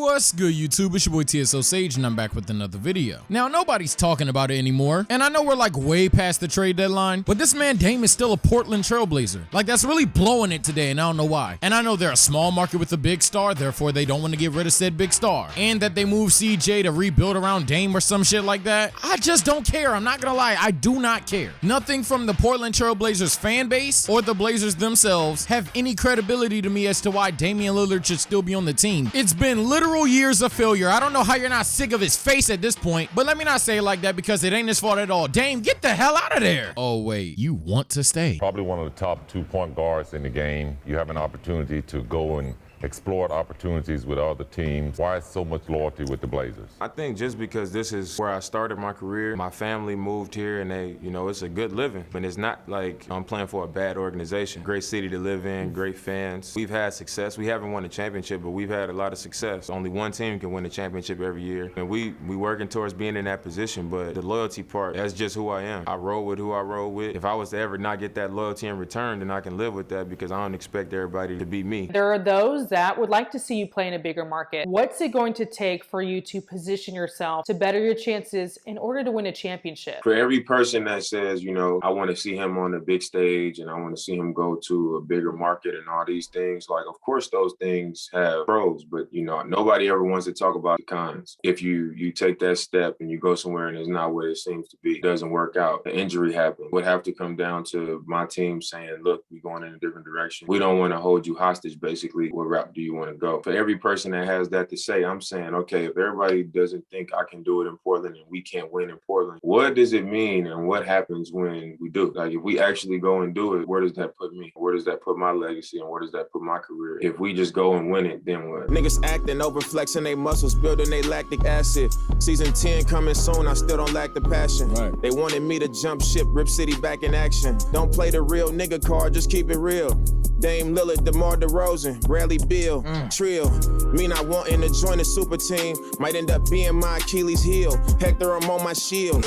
What's good, YouTube? It's your boy TSO Sage, and I'm back with another video. Now, nobody's talking about it anymore, and I know we're like way past the trade deadline, but this man Dame is still a Portland Trailblazer. Like, that's really blowing it today, and I don't know why. And I know they're a small market with a big star, therefore they don't want to get rid of said big star. And that they move CJ to rebuild around Dame or some shit like that. I just don't care. I'm not gonna lie, I do not care. Nothing from the Portland Trailblazers fan base or the Blazers themselves have any credibility to me as to why Damian Lillard should still be on the team. It's been literal years of failure. I don't know how you're not sick of his face at this point, but let me not say it like that because it ain't his fault at all. Dame, get the hell out of there. Oh wait, you want to stay? Probably one of the top 2-point guards in the game. You have an opportunity to go and explored opportunities with other teams. Why is so much loyalty with the Blazers? I think just because this is where I started my career, my family moved here and they, it's a good living. And it's not like I'm playing for a bad organization. Great city to live in, great fans. We've had success. We haven't won a championship, but we've had a lot of success. Only one team can win a championship every year. And we working towards being in that position, but the loyalty part, that's just who I am. I roll with who I roll with. If I was to ever not get that loyalty in return, then I can live with that because I don't expect everybody to beat me. There are those that would like to see you play in a bigger market. What's it going to take for you to position yourself to better your chances in order to win a championship? For every person that says, I want to see him on a big stage and I want to see him go to a bigger market and all these things, like, of course those things have pros, but nobody ever wants to talk about the cons. If you take that step and you go somewhere and it's not what it seems to be, it doesn't work out, an injury happens, would have to come down to my team saying, look, we're going in a different direction. We don't want to hold you hostage, basically. What route do you want to go? For every person that has that to say, I'm saying, okay, if everybody doesn't think I can do it in Portland and we can't win in Portland, what does it mean and what happens when we do? Like, if we actually go and do it, where does that put me? Where does that put my legacy and where does that put my career? If we just go and win it, then what? Niggas acting, over flexing their muscles, building their lactic acid. Season 10 coming soon, I still don't lack the passion. Right. They wanted me to jump ship, Rip City back in action. Don't play the real nigga card, just keep it real. Dame Lillard, DeMar DeRozan, Bradley Beal, Trill. Me not wanting to join the super team might end up being my Achilles heel. Hector, I'm on my shield.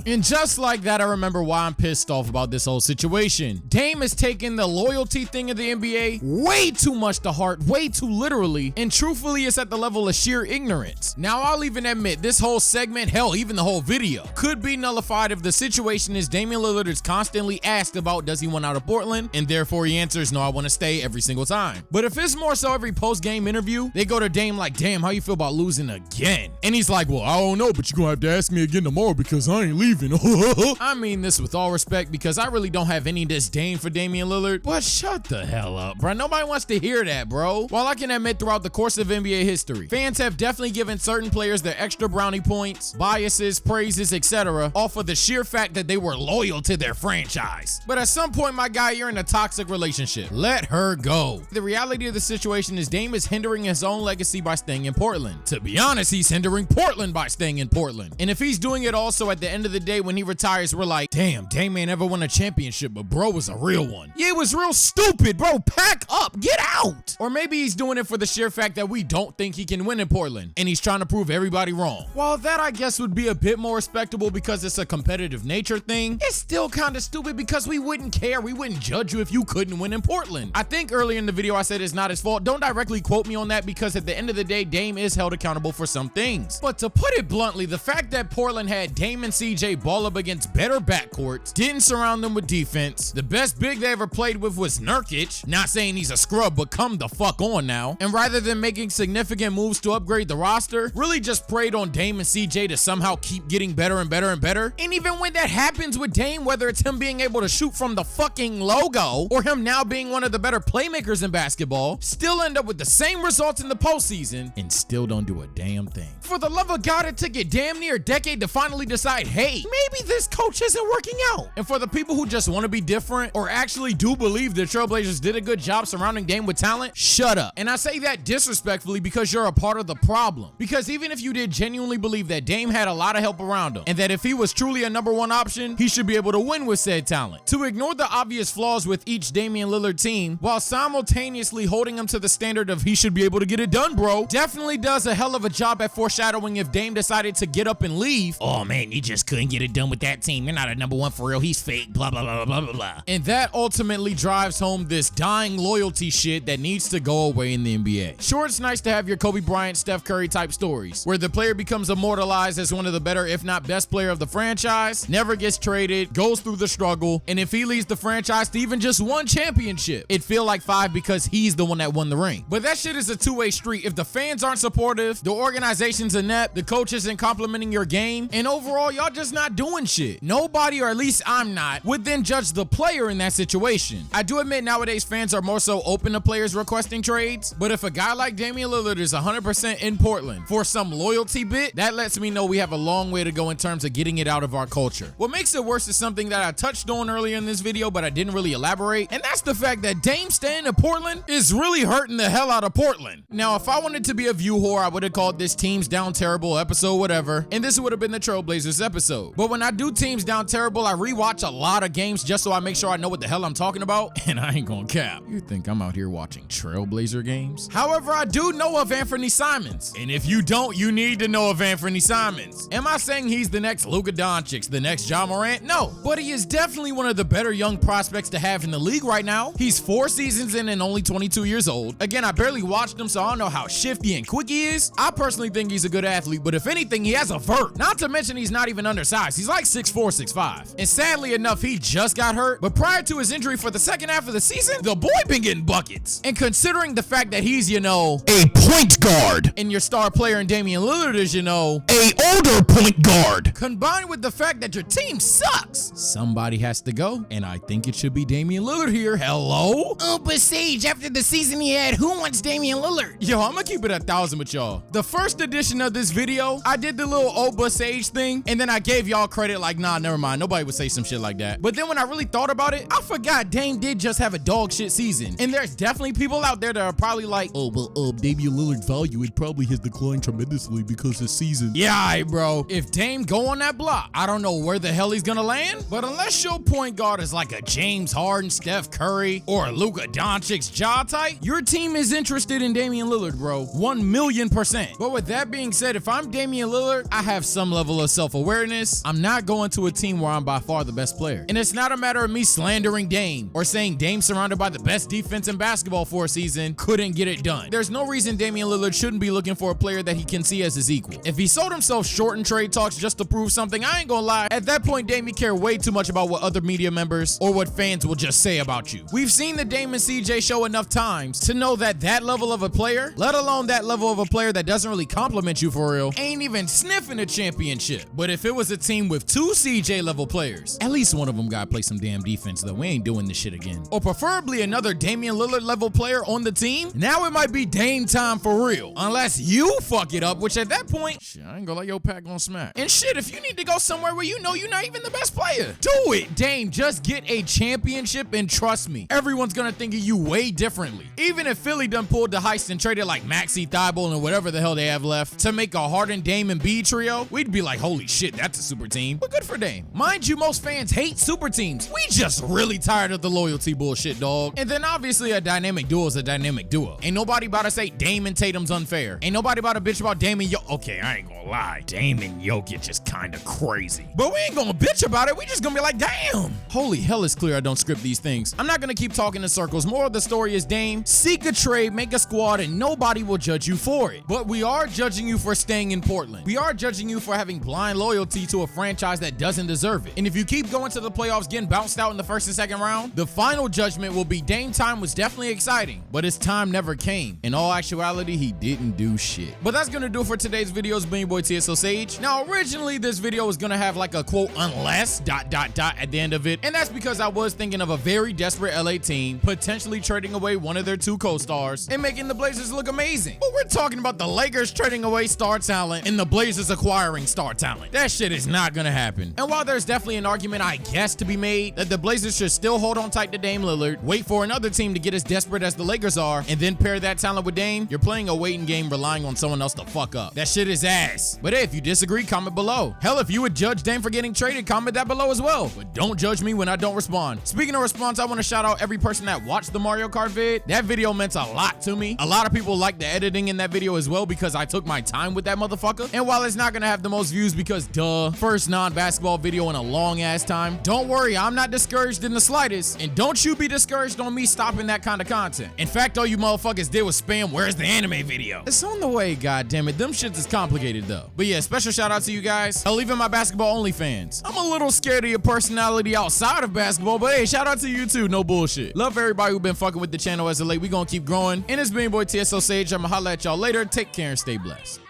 And just like that, I remember why I'm pissed off about this whole situation. Dame has taken the loyalty thing of the NBA way too much to heart, way too literally, and truthfully it's at the level of sheer ignorance. Now, I'll even admit this whole segment, hell, even the whole video, could be nullified if the situation is Damian Lillard is constantly asked about does he want out of Portland, and therefore he answers no, I want to stay every single time. But if it's more so every post-game interview, they go to Dame like, damn, how you feel about losing again? And he's like, well, I don't know, but you're gonna have to ask me again tomorrow because I ain't leaving. I mean this with all respect because I really don't have any disdain for Damian Lillard, but shut the hell up, bro. Nobody wants to hear that, bro. While I can admit throughout the course of NBA history, fans have definitely given certain players their extra brownie points, biases, praises, etc. off of the sheer fact that they were loyal to their franchise. But at some point, my guy, you're in a toxic relationship. Let her go. The reality of the situation is Dame is hindering his own legacy by staying in Portland. To be honest, he's hindering Portland by staying in Portland. And if he's doing it also at the end of the day when he retires, we're like, damn, Dame ain't never won a championship, but bro was a real one. Yeah, it was real stupid, bro. Pack up, get out. Or maybe he's doing it for the sheer fact that we don't think he can win in Portland, and he's trying to prove everybody wrong. While that, I guess, would be a bit more respectable because it's a competitive nature thing, it's still kind of stupid because we wouldn't care. We wouldn't judge you if you couldn't win in Portland. I think earlier in the video I said it's not his fault. Don't directly quote me on that because at the end of the day, Dame is held accountable for some things. But to put it bluntly, the fact that Portland had Dame and CJ ball up against better backcourts, didn't surround them with defense, the best big they ever played with was Nurkic, not saying he's a scrub, but come the fuck on now, and rather than making significant moves to upgrade the roster, really just preyed on Dame and CJ to somehow keep getting better and better and better. And even when that happens with Dame, whether it's him being able to shoot from the fucking logo or him now being one of the better playmakers in basketball, still end up with the same results in the postseason and still don't do a damn thing. For the love of God, it took it damn near a decade to finally decide, hey, maybe this coach isn't working out. And for the people who just want to be different or actually do believe the Trailblazers did a good job surrounding Dame with talent, shut up. And I say that disrespectfully because you're a part of the problem. Because even if you did genuinely believe that Dame had a lot of help around him and that if he was truly a #1 option, he should be able to win with said talent. To ignore the obvious flaws with each Damian Lillard team while simultaneously holding him to the standard of he should be able to get it done, bro, definitely does a hell of a job at foreshadowing if Dame decided to get up and leave. Oh man, you just couldn't get it done with that team. You're not a number one for real. He's fake, blah, blah, blah, blah, blah, blah. And that ultimately drives home this dying loyalty shit that needs to go away in the NBA. Sure, it's nice to have your Kobe Bryant, Steph Curry type stories, where the player becomes immortalized as one of the better, if not best player of the franchise, never gets traded, goes through the struggle, and if he leads the franchise to even just one championship, it feel like 5 because he's the one that won the ring. But that shit is a two-way street. If the fans aren't supportive, the organization's inept, the coach isn't complimenting your game, and overall, y'all just not doing shit. Nobody, or at least I'm not, would then judge the player in that situation. I do admit nowadays fans are more so open to players requesting trades, but if a guy like Damian Lillard is 100% in Portland for some loyalty bit, that lets me know we have a long way to go in terms of getting it out of our culture. What makes it worse is something that I touched on earlier in this video, but I didn't really elaborate, and that's the fact that Dame staying in Portland is really hurting the hell out of Portland. Now, if I wanted to be a view whore, I would have called this Teams Down Terrible episode whatever, and this would have been the Trailblazers episode. But when I do Teams Down Terrible, I rewatch a lot of games just so I make sure I know what the hell I'm talking about, and I ain't gonna cap. You think I'm out here watching Trailblazer games? However, I do know of Anthony Simmons, and if you don't, you need to know of Anthony Simmons. Am I saying he's the next Luka Doncic, the next Ja Morant? No, but he is definitely one of the better young prospects to have in the league right now. He's 4 seasons in and only 22 years old. Again, I barely watched him, so I don't know how shifty and quick he is. I personally think he's a good athlete, but if anything, he has a vert. Not to mention he's not even undersized. He's like 6'4", 6'5". And sadly enough, he just got hurt, but prior to his injury for the second half of the season, the boy been getting buckets. And considering the fact that he's, a point guard, and your star player in Damian Lillard is, a older point guard, combined with the fact that your team sucks, somebody has to go, and I think it should be Damian Lillard here. Hello? Oh, but Sage, after the season he had, who wants Damian Lillard? Yo, I'm gonna keep it 1,000 with y'all. The first edition of this video, I did the little Oba Sage thing, and then I gave y'all credit like, nah, never mind. Nobody would say some shit like that. But then when I really thought about it, I forgot Dame did just have a dog shit season. And there's definitely people out there that are probably like, oh, well, Damian Lillard's value, it probably has declined tremendously because this season. Yeah, all right, bro. If Dame go on that block, I don't know where the hell he's gonna land, but unless your point guard is like a James Harden, Steph Curry, or a Luka Doncic Ja type, your team is interested in Damian Lillard, bro. 1,000,000%. But with that being said, if I'm Damian Lillard, I have some level of self-awareness. I'm not going to a team where I'm by far the best player. And it's not a matter of me slandering Dame or saying Dame surrounded by the best defense in basketball for a season couldn't get it done. There's no reason Damian Lillard shouldn't be looking for a player that he can see as his equal. If he sold himself short in trade talks just to prove something, I ain't gonna lie, at that point Dame care way too much about what other media members or what fans will just say about you. We've seen the Dame and CJ show enough times to know that that level of a player, let alone that level of a player that doesn't really compliment you for real, ain't even sniffing a championship. But if it was a team with 2 CJ level players, at least one of them gotta play some damn defense though. We ain't doing this shit again. Or preferably another Damian Lillard level player on the team. Now it might be Dame time for real. Unless you fuck it up, which at that point, shit, I ain't gonna let your pack gon' smack. And shit, if you need to go somewhere where you know you're not even the best player, do it. Dame, just get a championship and trust me, everyone's gonna think of you way differently. Even if Philly done pulled the heist and traded like Maxey, Thibault, and whatever the hell they have left to make a Harden, Dame, and B trio, we'd be like, holy shit, that's a super team. But good for Dame. Mind you, most fans hate super teams. We just really tired of the loyalty bullshit, dog. And then obviously a dynamic duo is a dynamic duo. Ain't nobody about to say Dame and Tatum's unfair. Ain't nobody about to bitch about Dame and Okay, I ain't gonna lie. Dame and Jokic is kinda crazy. But we ain't gonna bitch about it. We just gonna be like, damn. Holy hell, it's clear I don't script these things. I'm not gonna keep talking in circles. More of the story is Dame, seek a trade, make a squad, and nobody will judge you for it. But we are judging you for staying in Portland. We are judging you for having blind loyalty to a franchise that doesn't deserve it. And if you keep going to the playoffs getting bounced out in the first and second round, the final judgment will be Dame time was definitely exciting, but his time never came. In all actuality, he didn't do shit. But that's gonna do it for today's video. It's been your boy TSO Sage. Now, originally this video was gonna have like a quote unless ... at the end of it, and that's because I was thinking of a very desperate LA team potentially trading away one of their 2 co-stars and making the Blazers look amazing. But we're talking about the Lakers trading away star talent and the Blazers acquiring star talent. That shit is not gonna happen. And while there's definitely an argument, I guess, to be made that the Blazers should still hold on tight to Dame Lillard, wait for another team to get as desperate as the Lakers are, and then pair that talent with Dame, you're playing a waiting game relying on someone else to fuck up. That shit is ass. But hey, if you disagree, comment below. Hell, if you would judge Dame for getting traded, comment that below as well. But don't judge me when I don't respond. Speaking of response, I want to shout out every person that watched the Mario Kart vid. That video meant a lot to me. A lot of people liked the editing in that video as well because I took my time with that motherfucker. And while it's not gonna have the most views because duh, first non-basketball video in a long ass time. Don't worry, I'm not discouraged in the slightest, and don't you be discouraged on me stopping that kind of content. In fact, all you motherfuckers did was spam, where's the anime video? It's on the way, goddammit. Them shits is complicated though. But yeah, special shout out to you guys. I'll leave in my basketball only fans. I'm a little scared of your personality outside of basketball, but hey, shout out to you too, no bullshit. Love everybody who been fucking with the channel as of late. We gonna keep growing. And it's been your boy TSO Sage. I'ma holla at y'all later. Take care and stay blessed.